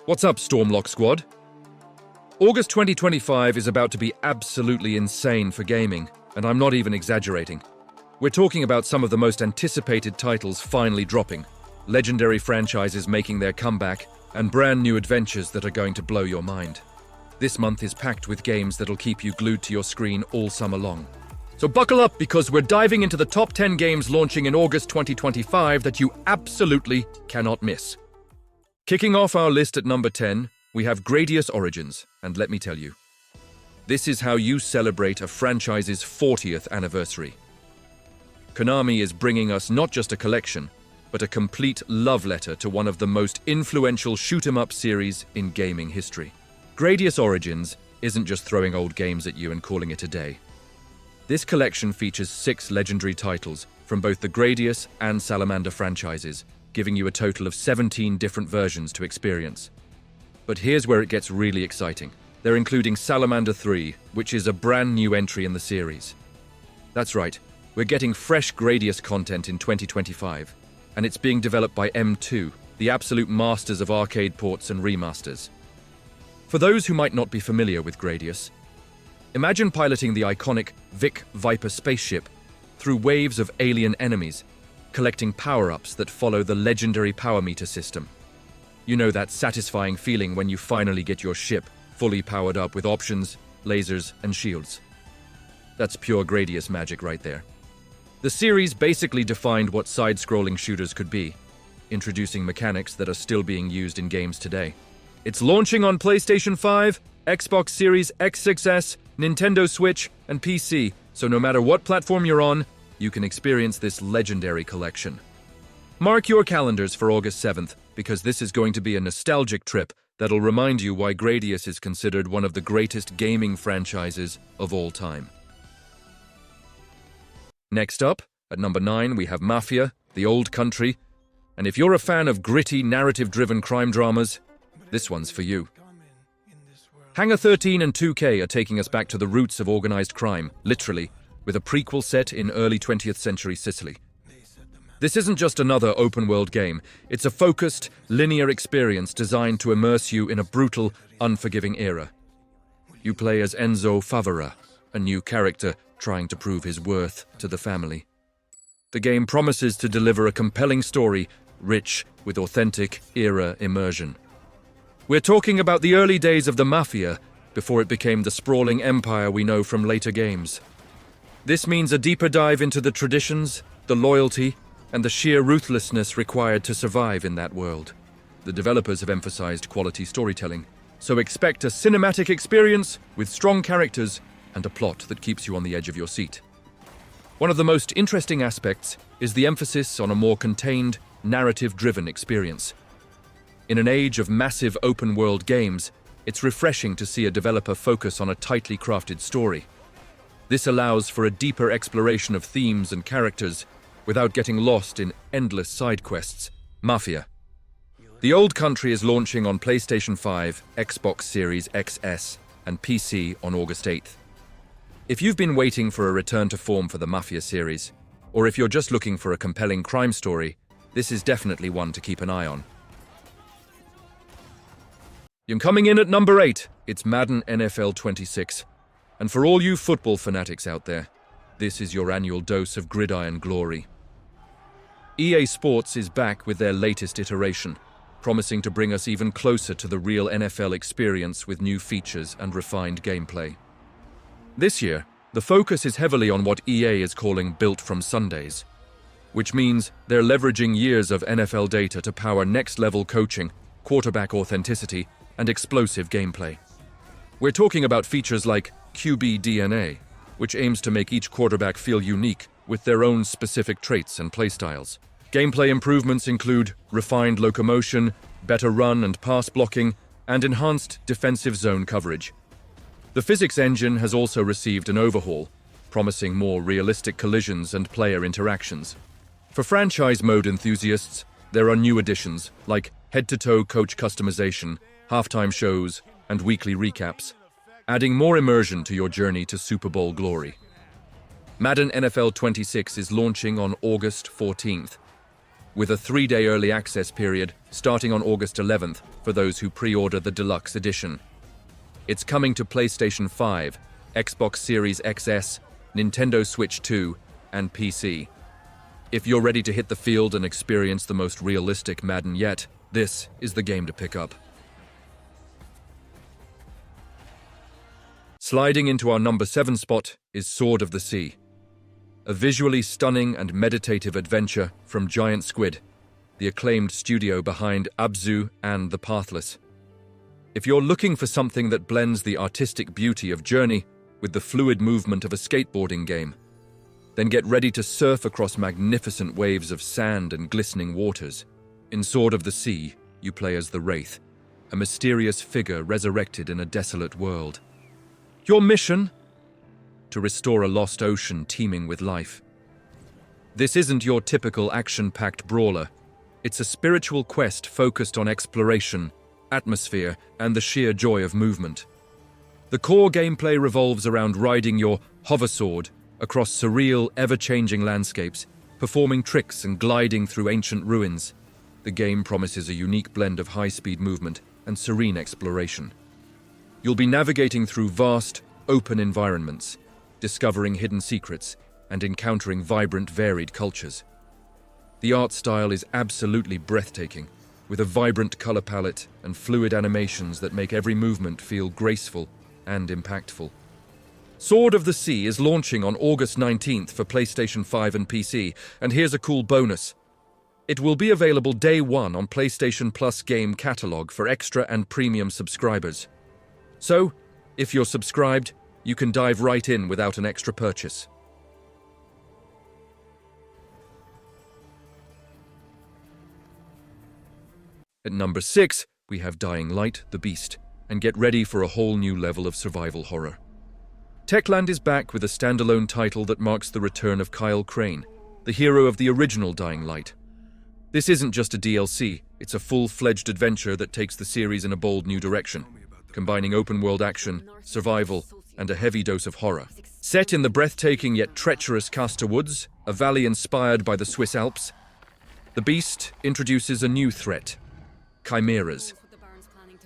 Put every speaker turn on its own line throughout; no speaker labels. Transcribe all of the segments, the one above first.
What's up, StormLock squad? August 2025 is about to be absolutely insane for gaming, and I'm not even exaggerating. We're talking about some of the most anticipated titles finally dropping, legendary franchises making their comeback, and brand new adventures that are going to blow your mind. This month is packed with games that'll keep you glued to your screen all summer long. So buckle up, because we're diving into the top 10 games launching in August 2025 that you absolutely cannot miss. Kicking off our list at number 10, we have Gradius Origins, and let me tell you, this is how you celebrate a franchise's 40th anniversary. Konami is bringing us not just a collection, but a complete love letter to one of the most influential shoot-'em-up series in gaming history. Gradius Origins isn't just throwing old games at you and calling it a day. This collection features 6 legendary titles from both the Gradius and Salamander franchises, giving you a total of 17 different versions to experience. But here's where it gets really exciting. They're including Salamander 3, which is a brand new entry in the series. That's right, we're getting fresh Gradius content in 2025, and it's being developed by M2, the absolute masters of arcade ports and remasters. For those who might not be familiar with Gradius, imagine piloting the iconic Vic Viper spaceship through waves of alien enemies, collecting power-ups that follow the legendary power meter system. You know that satisfying feeling when you finally get your ship fully powered up with options, lasers, and shields. That's pure Gradius magic right there. The series basically defined what side-scrolling shooters could be, introducing mechanics that are still being used in games today. It's launching on PlayStation 5, Xbox Series X6S, Nintendo Switch, and PC, so no matter what platform you're on, you can experience this legendary collection. Mark your calendars for August 7th, because this is going to be a nostalgic trip that'll remind you why Gradius is considered one of the greatest gaming franchises of all time. Next up, at number 9, we have Mafia, The Old Country, and if you're a fan of gritty, narrative-driven crime dramas, this one's for you. Hangar 13 and 2K are taking us back to the roots of organized crime, literally, with a prequel set in early 20th century Sicily. This isn't just another open-world game, it's a focused, linear experience designed to immerse you in a brutal, unforgiving era. You play as Enzo Favara, a new character trying to prove his worth to the family. The game promises to deliver a compelling story, rich with authentic era immersion. We're talking about the early days of the Mafia, before it became the sprawling empire we know from later games. This means a deeper dive into the traditions, the loyalty, and the sheer ruthlessness required to survive in that world. The developers have emphasized quality storytelling, so expect a cinematic experience with strong characters and a plot that keeps you on the edge of your seat. One of the most interesting aspects is the emphasis on a more contained, narrative-driven experience. In an age of massive open-world games, it's refreshing to see a developer focus on a tightly crafted story. This allows for a deeper exploration of themes and characters without getting lost in endless side quests. Mafia. The Old Country is launching on PlayStation 5, Xbox Series XS, and PC on August 8th. If you've been waiting for a return to form for the Mafia series, or if you're just looking for a compelling crime story, this is definitely one to keep an eye on. And coming in at number 8, it's Madden NFL 26. And for all you football fanatics out there, this is your annual dose of gridiron glory. EA Sports is back with their latest iteration, promising to bring us even closer to the real NFL experience with new features and refined gameplay. This year, the focus is heavily on what EA is calling Built from Sundays, which means they're leveraging years of NFL data to power next-level coaching, quarterback authenticity, and explosive gameplay. We're talking about features like QB DNA, which aims to make each quarterback feel unique with their own specific traits and playstyles. Gameplay improvements include refined locomotion, better run and pass blocking, and enhanced defensive zone coverage. The physics engine has also received an overhaul, promising more realistic collisions and player interactions. For franchise mode enthusiasts, there are new additions like head-to-toe coach customization, halftime shows, and weekly recaps, adding more immersion to your journey to Super Bowl glory. Madden NFL 26 is launching on August 14th. with a 3-day early access period starting on August 11th for those who pre-order the deluxe edition. It's coming to PlayStation 5, Xbox Series XS, Nintendo Switch 2, and PC. If you're ready to hit the field and experience the most realistic Madden yet, this is the game to pick up. Sliding into our number 7 spot is Sword of the Sea, a visually stunning and meditative adventure from Giant Squid, the acclaimed studio behind Abzu and The Pathless. If you're looking for something that blends the artistic beauty of Journey with the fluid movement of a skateboarding game, then get ready to surf across magnificent waves of sand and glistening waters. In Sword of the Sea, you play as the Wraith, a mysterious figure resurrected in a desolate world. Your mission? To restore a lost ocean teeming with life. This isn't your typical action-packed brawler. It's a spiritual quest focused on exploration, atmosphere, and the sheer joy of movement. The core gameplay revolves around riding your hoversword across surreal, ever-changing landscapes, performing tricks and gliding through ancient ruins. The game promises a unique blend of high-speed movement and serene exploration. You'll be navigating through vast, open environments, discovering hidden secrets, and encountering vibrant, varied cultures. The art style is absolutely breathtaking, with a vibrant color palette and fluid animations that make every movement feel graceful and impactful. Sword of the Sea is launching on August 19th for PlayStation 5 and PC, and here's a cool bonus. It will be available day one on PlayStation Plus Game Catalog for extra and premium subscribers. So, if you're subscribed, you can dive right in without an extra purchase. At number 6, we have Dying Light, The Beast, and get ready for a whole new level of survival horror. Techland is back with a standalone title that marks the return of Kyle Crane, the hero of the original Dying Light. This isn't just a DLC, it's a full-fledged adventure that takes the series in a bold new direction, combining open-world action, survival, and a heavy dose of horror. Set in the breathtaking yet treacherous Castor Woods, a valley inspired by the Swiss Alps, The Beast introduces a new threat: chimeras.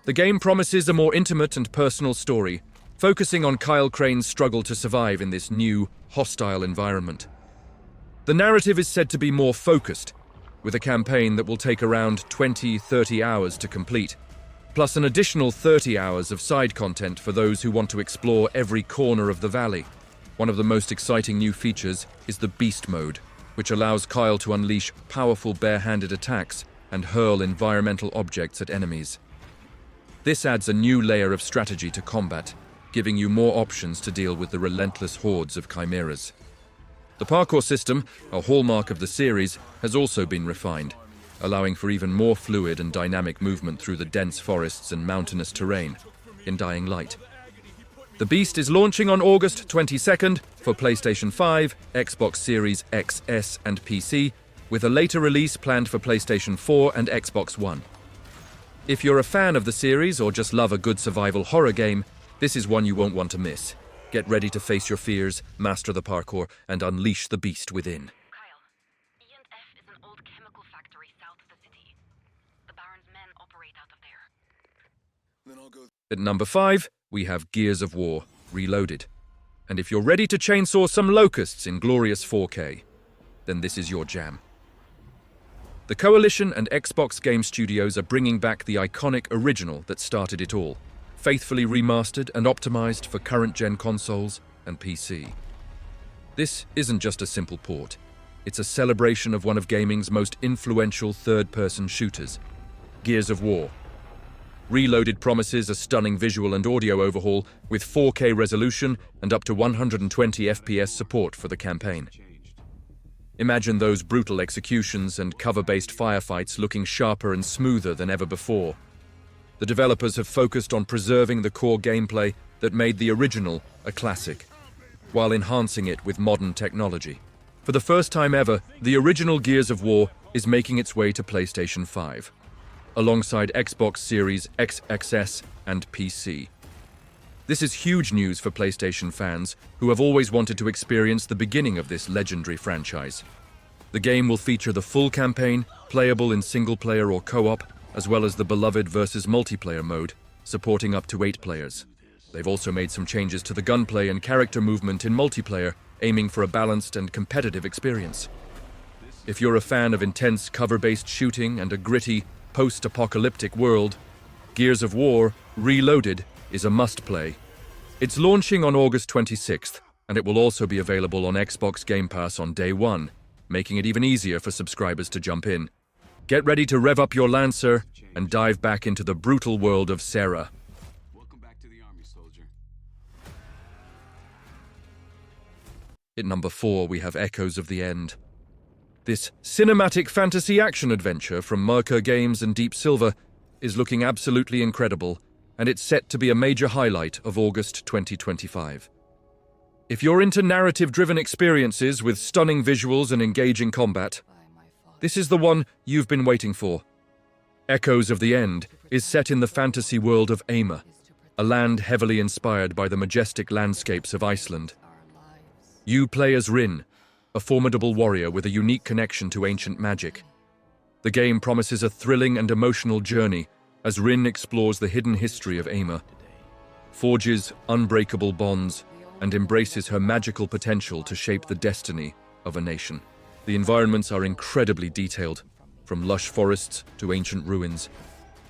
The game promises a more intimate and personal story, focusing on Kyle Crane's struggle to survive in this new, hostile environment. The narrative is said to be more focused, with a campaign that will take around 20-30 hours to complete, plus an additional 30 hours of side content for those who want to explore every corner of the valley. One of the most exciting new features is the Beast Mode, which allows Kyle to unleash powerful bare-handed attacks and hurl environmental objects at enemies. This adds a new layer of strategy to combat, giving you more options to deal with the relentless hordes of chimeras. The parkour system, a hallmark of the series, has also been refined, allowing for even more fluid and dynamic movement through the dense forests and mountainous terrain in Dying Light. The Beast is launching on August 22nd for PlayStation 5, Xbox Series XS and PC, with a later release planned for PlayStation 4 and Xbox One. If you're a fan of the series or just love a good survival horror game, this is one you won't want to miss. Get ready to face your fears, master the parkour, and unleash the beast within.
Kyle, E&F is an old chemical factory south of the city. The Baron's men operate out of there.
At number 5, we have Gears of War, Reloaded. And if you're ready to chainsaw some locusts in glorious 4K, then this is your jam. The Coalition and Xbox Game Studios are bringing back the iconic original that started it all, faithfully remastered and optimized for current-gen consoles and PC. This isn't just a simple port. It's a celebration of one of gaming's most influential third-person shooters, Gears of War. Reloaded promises a stunning visual and audio overhaul with 4K resolution and up to 120 FPS support for the campaign. Imagine those brutal executions and cover-based firefights looking sharper and smoother than ever before. The developers have focused on preserving the core gameplay that made the original a classic, while enhancing it with modern technology. For the first time ever, the original Gears of War is making its way to PlayStation 5, alongside Xbox Series XS and PC. This is huge news for PlayStation fans who have always wanted to experience the beginning of this legendary franchise. The game will feature the full campaign, playable in single-player or co-op, as well as the beloved versus multiplayer mode, supporting up to 8 players. They've also made some changes to the gunplay and character movement in multiplayer, aiming for a balanced and competitive experience. If you're a fan of intense cover-based shooting and a gritty, post-apocalyptic world, Gears of War Reloaded is a must-play. It's launching on August 26th, and it will also be available on Xbox Game Pass on day one, making it even easier for subscribers to jump in. Get ready to rev up your Lancer and dive back into the brutal world of Sarah.
Welcome back to the army, soldier.
At number 4, we have Echoes of the End. This cinematic fantasy action-adventure from Merkur Games and Deep Silver is looking absolutely incredible, and it's set to be a major highlight of August 2025. If you're into narrative-driven experiences with stunning visuals and engaging combat, this is the one you've been waiting for. Echoes of the End is set in the fantasy world of Eima, a land heavily inspired by the majestic landscapes of Iceland. You play as Rin, a formidable warrior with a unique connection to ancient magic. The game promises a thrilling and emotional journey as Rin explores the hidden history of Eima, forges unbreakable bonds, and embraces her magical potential to shape the destiny of a nation. The environments are incredibly detailed, from lush forests to ancient ruins,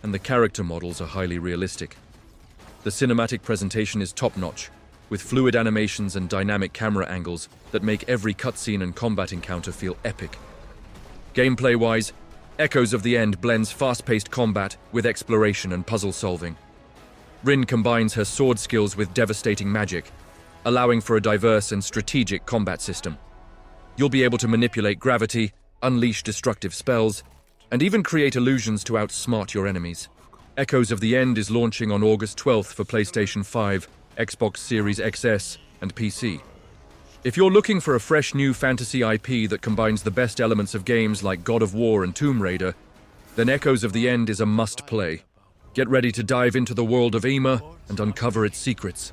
and the character models are highly realistic. The cinematic presentation is top-notch, with fluid animations and dynamic camera angles that make every cutscene and combat encounter feel epic. Gameplay-wise, Echoes of the End blends fast-paced combat with exploration and puzzle-solving. Rin combines her sword skills with devastating magic, allowing for a diverse and strategic combat system. You'll be able to manipulate gravity, unleash destructive spells, and even create illusions to outsmart your enemies. Echoes of the End is launching on August 12th for PlayStation 5, Xbox Series XS, and PC. If you're looking for a fresh new fantasy IP that combines the best elements of games like God of War and Tomb Raider, then Echoes of the End is a must-play. Get ready to dive into the world of Eima and uncover its secrets.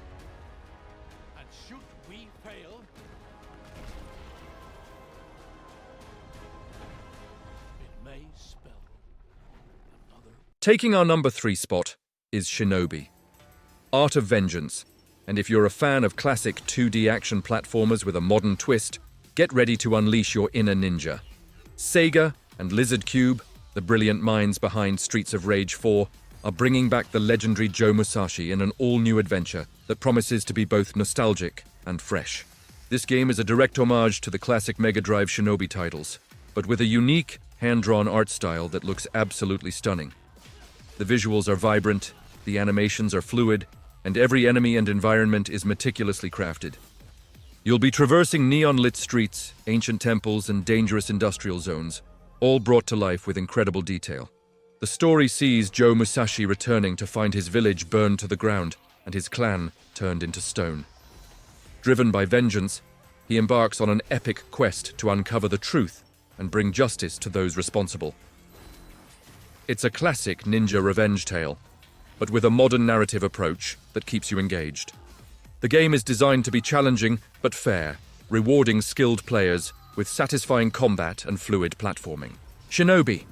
Taking our number 3 spot is Shinobi, Art of Vengeance, and if you're a fan of classic 2D action platformers with a modern twist, get ready to unleash your inner ninja. Sega and Lizard Cube, the brilliant minds behind Streets of Rage 4, are bringing back the legendary Joe Musashi in an all-new adventure that promises to be both nostalgic and fresh. This game is a direct homage to the classic Mega Drive Shinobi titles, but with a unique, hand-drawn art style that looks absolutely stunning. The visuals are vibrant, the animations are fluid, and every enemy and environment is meticulously crafted. You'll be traversing neon-lit streets, ancient temples, and dangerous industrial zones, all brought to life with incredible detail. The story sees Joe Musashi returning to find his village burned to the ground and his clan turned into stone. Driven by vengeance, he embarks on an epic quest to uncover the truth and bring justice to those responsible. It's a classic ninja revenge tale, but with a modern narrative approach that keeps you engaged. The game is designed to be challenging but fair, rewarding skilled players with satisfying combat and fluid platforming. Shinobi,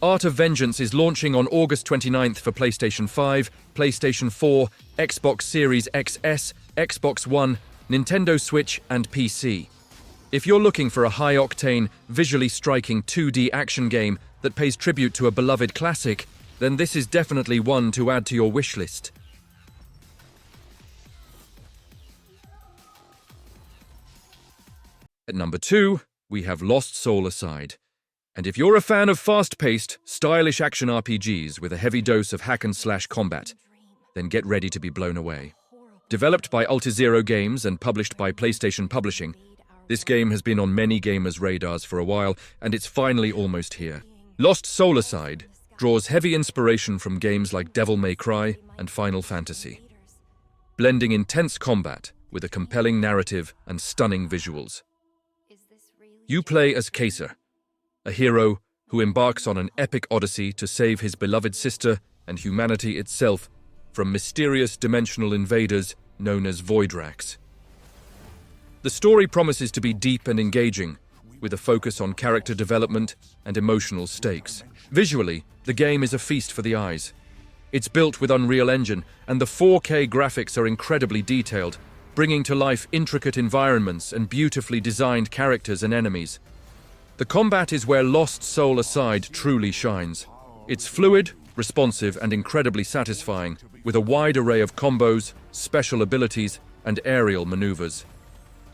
Art of Vengeance is launching on August 29th for PlayStation 5, PlayStation 4, Xbox Series XS, Xbox One, Nintendo Switch, and PC. If you're looking for a high-octane, visually striking 2D action game that pays tribute to a beloved classic, then this is definitely one to add to your wishlist. At number 2, we have Lost Soul Aside. And if you're a fan of fast-paced, stylish action RPGs with a heavy dose of hack-and-slash combat, then get ready to be blown away. Developed by Altizero Games and published by PlayStation Publishing, this game has been on many gamers' radars for a while, and it's finally almost here. Lost Soul Aside draws heavy inspiration from games like Devil May Cry and Final Fantasy, blending intense combat with a compelling narrative and stunning visuals. You play as Kaser, a hero who embarks on an epic odyssey to save his beloved sister and humanity itself from mysterious dimensional invaders known as Voidraks. The story promises to be deep and engaging, with a focus on character development and emotional stakes. Visually, the game is a feast for the eyes. It's built with Unreal Engine, and the 4K graphics are incredibly detailed, bringing to life intricate environments and beautifully designed characters and enemies. The combat is where Lost Soul Aside truly shines. It's fluid, responsive, and incredibly satisfying, with a wide array of combos, special abilities, and aerial maneuvers.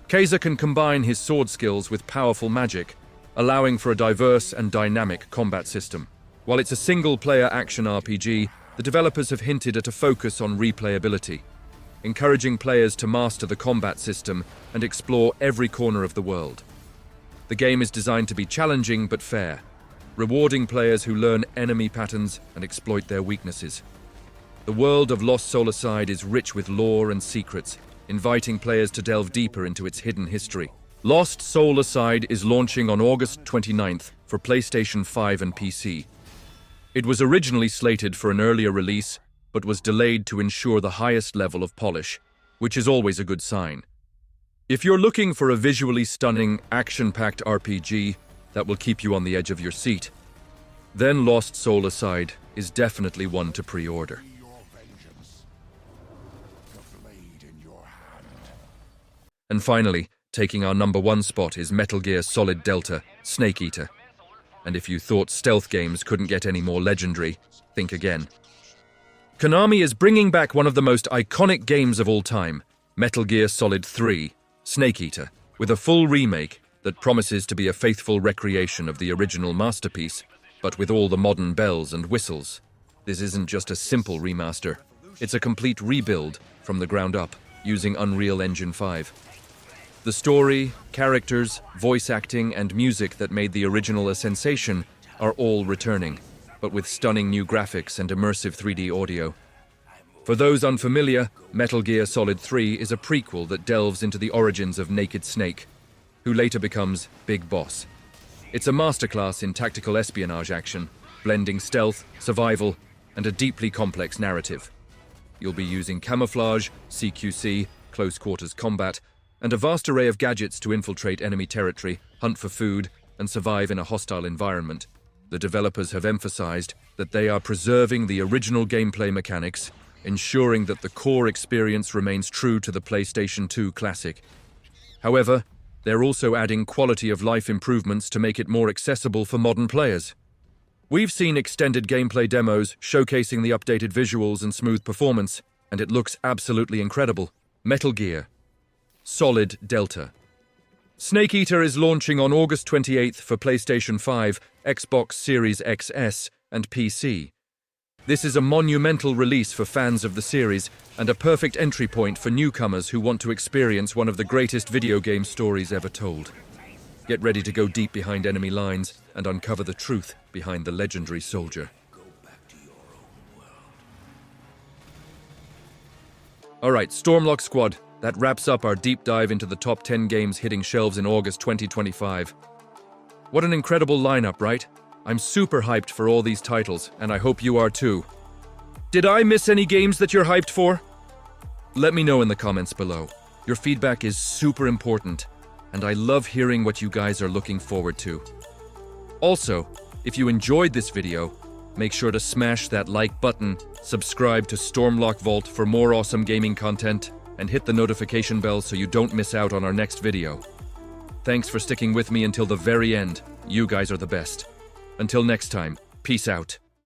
Kaiser can combine his sword skills with powerful magic, allowing for a diverse and dynamic combat system. While it's a single-player action RPG, the developers have hinted at a focus on replayability, encouraging players to master the combat system and explore every corner of the world. The game is designed to be challenging but fair, rewarding players who learn enemy patterns and exploit their weaknesses. The world of Lost Soul Aside is rich with lore and secrets, inviting players to delve deeper into its hidden history. Lost Soul Aside is launching on August 29th for PlayStation 5 and PC. It was originally slated for an earlier release, but was delayed to ensure the highest level of polish, which is always a good sign. If you're looking for a visually stunning, action-packed RPG that will keep you on the edge of your seat, then Lost Soul Aside is definitely one to pre-order. And finally, taking our #1 spot is Metal Gear Solid Delta, Snake Eater. And if you thought stealth games couldn't get any more legendary, think again. Konami is bringing back one of the most iconic games of all time, Metal Gear Solid 3, Snake Eater, with a full remake that promises to be a faithful recreation of the original masterpiece, but with all the modern bells and whistles. This isn't just a simple remaster, it's a complete rebuild from the ground up, using Unreal Engine 5. The story, characters, voice acting, and music that made the original a sensation are all returning, but with stunning new graphics and immersive 3D audio. For those unfamiliar, Metal Gear Solid 3 is a prequel that delves into the origins of Naked Snake, who later becomes Big Boss. It's a masterclass in tactical espionage action, blending stealth, survival, and a deeply complex narrative. You'll be using camouflage, CQC, close quarters combat, and a vast array of gadgets to infiltrate enemy territory, hunt for food, and survive in a hostile environment. The developers have emphasized that they are preserving the original gameplay mechanics, ensuring that the core experience remains true to the PlayStation 2 classic. However, they're also adding quality-of-life improvements to make it more accessible for modern players. We've seen extended gameplay demos showcasing the updated visuals and smooth performance, and it looks absolutely incredible. Metal Gear Solid Delta. Snake Eater is launching on August 28th for PlayStation 5, Xbox Series XS, and PC. This is a monumental release for fans of the series and a perfect entry point for newcomers who want to experience one of the greatest video game stories ever told. Get ready to go deep behind enemy lines and uncover the truth behind the legendary soldier. Alright, StormLock Squad. That wraps up our deep dive into the top 10 games hitting shelves in August 2025. What an incredible lineup, right? I'm super hyped for all these titles, and I hope you are too. Did I miss any games that you're hyped for? Let me know in the comments below. Your feedback is super important, and I love hearing what you guys are looking forward to. Also, if you enjoyed this video, make sure to smash that like button, subscribe to StormLock Vault for more awesome gaming content, and hit the notification bell so you don't miss out on our next video. Thanks for sticking with me until the very end. You guys are the best. Until next time, peace out.